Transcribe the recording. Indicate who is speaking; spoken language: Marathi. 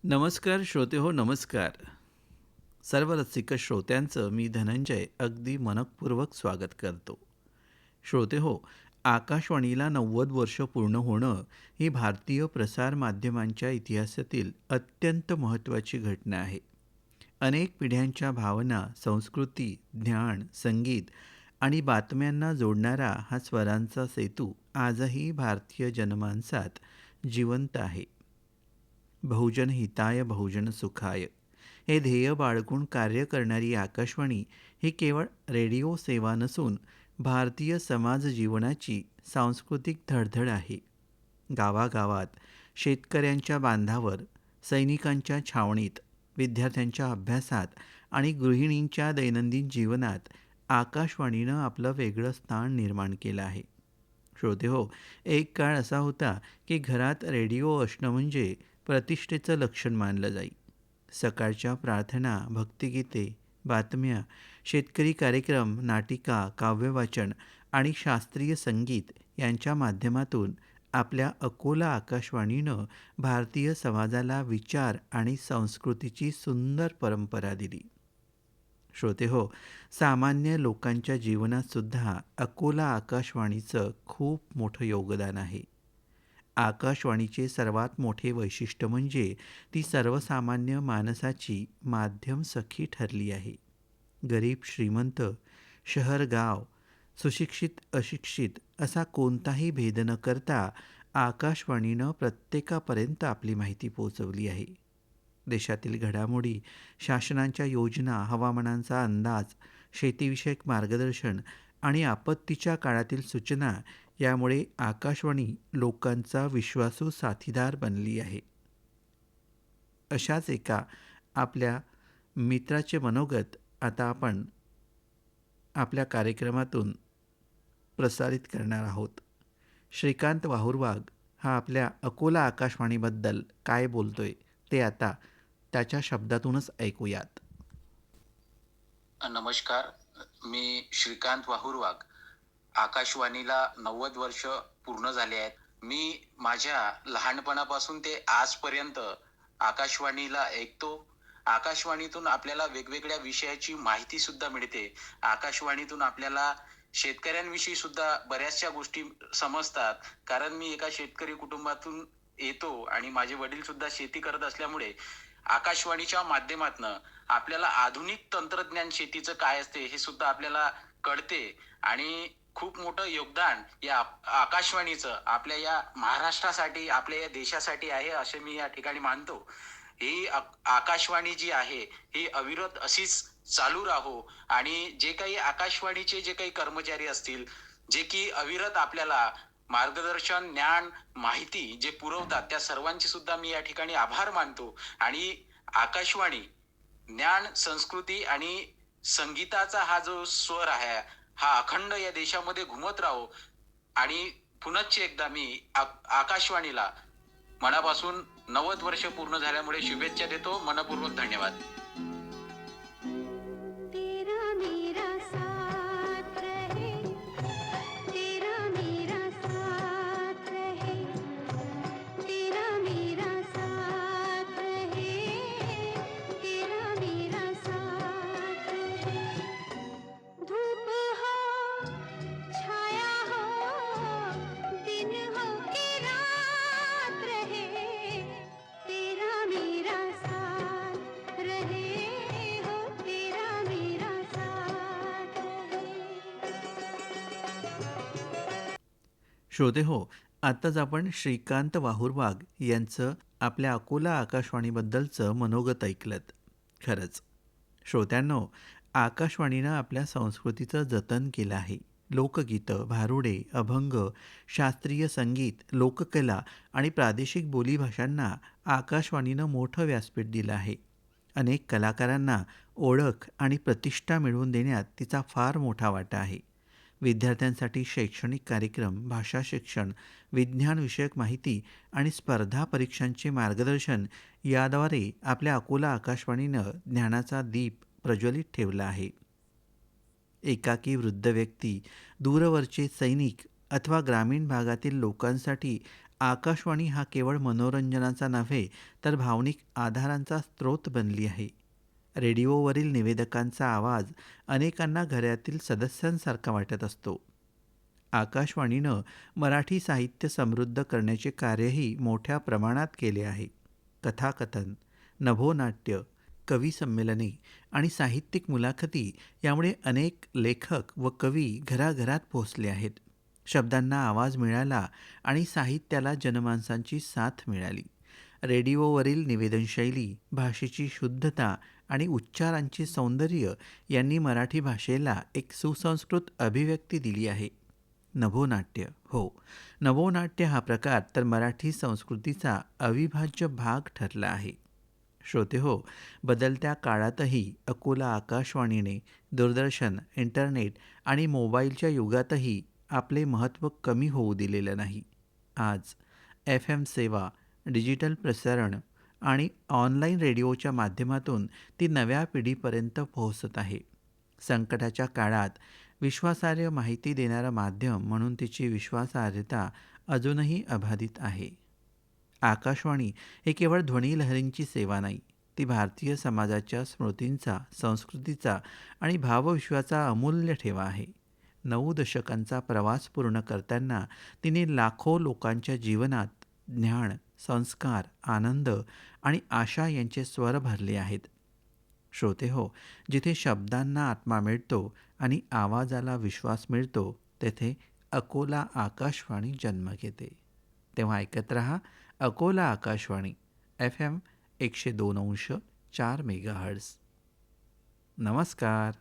Speaker 1: नमस्कार श्रोते हो, नमस्कार. सर्व रसिक श्रोत्यांचं मी धनंजय अगदी मनःपूर्वक स्वागत करतो. श्रोते हो, आकाशवाणीला 90 वर्ष पूर्ण होणं ही भारतीय प्रसार माध्यमांच्या इतिहासातील अत्यंत महत्त्वाची घटना आहे. अनेक पिढ्यांच्या भावना, संस्कृती, ज्ञान, संगीत आणि बातम्यांना जोडणारा हा स्वरांचा सेतू आजही भारतीय जनमानसात जिवंत आहे. बहुजन हिताय बहुजन सुखाय हे ध्येय बाळगून कार्य करणारी आकाशवाणी ही केवळ रेडिओ सेवा नसून भारतीय समाज जीवनाची सांस्कृतिक धडधड आहे. गावागावात, शेतकऱ्यांच्या बांधावर, सैनिकांच्या छावणीत, विद्यार्थ्यांच्या अभ्यासात आणि गृहिणींच्या दैनंदिन जीवनात आकाशवाणीनं आपलं वेगळं स्थान निर्माण केलं आहे. श्रोते हो, एक काळ असा होता की घरात रेडिओ असणं म्हणजे प्रतिष्ठेचं लक्षण मानलं जाई. सकाळच्या प्रार्थना, भक्तिगीते, बातम्या, शेतकरी कार्यक्रम, नाटिका, काव्यवाचन आणि शास्त्रीय संगीत यांच्या माध्यमातून आपल्या अकोला आकाशवाणीनं भारतीय समाजाला विचार आणि संस्कृतीची सुंदर परंपरा दिली. श्रोते हो, सामान्य लोकांच्या जीवनात सुद्धा अकोला आकाशवाणीचं खूप मोठं योगदान आहे. आकाशवाणीचे सर्वात मोठे वैशिष्ट्य म्हणजे ती सर्वसामान्य माणसाची माध्यम सखी ठरली आहे. गरीब श्रीमंत, शहर गाव, सुशिक्षित अशिक्षित असा कोणताही भेद न करता आकाशवाणीनं प्रत्येकापर्यंत आपली माहिती पोहोचवली आहे. देशातील घडामोडी, शासनांच्या योजना, हवामानाचा अंदाज, शेतीविषयक मार्गदर्शन आणि आपत्तीच्या काळातील सूचना यामुळे आकाशवाणी लोकांचा विश्वासू साथीदार बनली आहे. अशाच एका आपल्या मित्राचे मनोगत आता आपण आपल्या कार्यक्रमातून प्रसारित करणार आहोत. श्रीकांत वाहुरवाग हा आपल्या अकोला आकाशवाणीबद्दल काय बोलतोय ते आता त्याच्या शब्दातूनच ऐकूयात.
Speaker 2: नमस्कार. मी श्रीकांत वाहुरवाग. आकाशवाणीला 90 वर्ष पूर्ण झाले आहेत. मी माझ्या लहानपणापासून ते आजपर्यंत आकाशवाणीला ऐकतो. आकाशवाणीतून आपल्याला वेगवेगळ्या विषयाची माहिती सुद्धा मिळते. आकाशवाणीतून आपल्याला शेतकऱ्यांविषयी सुद्धा बऱ्याचशा गोष्टी समजतात. कारण मी एका शेतकरी कुटुंबातून येतो आणि माझे वडील सुद्धा शेती करत असल्यामुळे आकाशवाणीच्या माध्यमातनं आपल्याला आधुनिक तंत्रज्ञान शेतीचं काय असते हे सुद्धा आपल्याला कळते आणि खूप मोठं योगदान या आकाशवाणीचं आपल्या या महाराष्ट्रासाठी, आपल्या या देशासाठी आहे असे मी या ठिकाणी मानतो. ही आकाशवाणी जी आहे ही अविरत अशीच चालू राहो आणि जे काही आकाशवाणीचे जे काही कर्मचारी असतील, जे की अविरत आपल्याला मार्गदर्शन, ज्ञान, माहिती जे पुरवतात त्या सर्वांचे सुद्धा मी या ठिकाणी आभार मानतो आणि आकाशवाणी ज्ञान, संस्कृती आणि संगीताचा हा जो स्वर आहे, हा अखंड या देशामध्ये घुमत राहो आणि पुनश्च एकदा मी आकाशवाणीला मनापासून 90 वर्ष पूर्ण झाल्यामुळे शुभेच्छा देतो. मनःपूर्वक धन्यवाद.
Speaker 3: तेरा मेरा साथ रहे, तेरा मेरा साथ रहे, तेरा मेरा साथ रहे, तेरा मेरा साथ रहे. धूप हो, छाया हो, दिन हो कि रात रहे, तेरा मेरा साथ रहे हो, तेरा मेरा साथ रहे.
Speaker 1: श्रोते हो, आत्ताच आपण श्रीकांत वाहुरवाग यांचं आपल्या अकोला आकाशवाणीबद्दलचं मनोगत ऐकलंत. खरंच श्रोत्यांनो, आकाशवाणीनं आपल्या संस्कृतीचं जतन केलं आहे. लोकगीतं, भारुडे, अभंग, शास्त्रीय संगीत, लोककला आणि प्रादेशिक बोलीभाषांना आकाशवाणीनं मोठं व्यासपीठ दिलं आहे. अनेक कलाकारांना ओळख आणि प्रतिष्ठा मिळवून देण्यात तिचा फार मोठा वाटा आहे. विद्यार्थ्यांसाठी शैक्षणिक कार्यक्रम, भाषा शिक्षण, विज्ञानविषयक माहिती आणि स्पर्धा परीक्षांचे मार्गदर्शन याद्वारे आपल्या अकोला आकाशवाणीनं ज्ञानाचा दीप प्रज्वलित ठेवला आहे. एकाकी वृद्ध व्यक्ती, दूरवरचे सैनिक अथवा ग्रामीण भागातील लोकांसाठी आकाशवाणी हा केवळ मनोरंजनाचा नव्हे तर भावनिक आधारांचा स्रोत बनली आहे. रेडिओवरील निवेदकांचा आवाज अनेकांना घरातील सदस्यांसारखा वाटत असतो. आकाशवाणीनं मराठी साहित्य समृद्ध करण्याचे कार्यही मोठ्या प्रमाणात केले आहे. कथाकथन, नभोनाट्य, कवी संमेलने आणि साहित्यिक मुलाखती यामुळे अनेक लेखक व कवी घराघरात पोहोचले आहेत. शब्दांना आवाज मिळाला आणि साहित्याला जनमानसांची साथ मिळाली. रेडिओवरील निवेदनशैली, भाषेची शुद्धता आणि उच्चारांचे सौंदर्य यांनी मराठी भाषेला एक सुसंस्कृत अभिव्यक्ती दिली आहे. नभोनाट्य, हो, नभोनाट्य हा प्रकार तर मराठी संस्कृतीचा अविभाज्य भाग ठरला आहे. श्रोतेहो, बदलत्या काळातही अकोला आकाशवाणीने दूरदर्शन, इंटरनेट आणि मोबाईलच्या युगातही आपले महत्त्व कमी होऊ दिलेलं नाही. आज FM सेवा, डिजिटल प्रसारण आणि ऑनलाईन रेडिओच्या माध्यमातून ती नव्या पिढीपर्यंत पोहोचत आहे. संकटाच्या काळात विश्वासार्ह माहिती देणारं माध्यम म्हणून तिची विश्वासार्हता अजूनही अबाधित आहे. आकाशवाणी हे केवळ ध्वनिलहरींची सेवा नाही, ती भारतीय समाजाच्या स्मृतींचा, संस्कृतीचा आणि भावविश्वाचा अमूल्य ठेवा आहे. 9 दशकांचा प्रवास पूर्ण करताना तिने लाखो लोकांच्या जीवनात ज्ञान, संस्कार, आनंद आणि आशा यांचे स्वर भरले आहेत. श्रोतेहो, जिथे शब्दांना आत्मा मिळतो आणि आवाजाला विश्वास मिळतो, तेथे अकोला आकाशवाणी जन्म घेते. तेव्हा ऐकत रहा अकोला आकाशवाणी FM 102.4 मेगाहर्ट्झ. नमस्कार.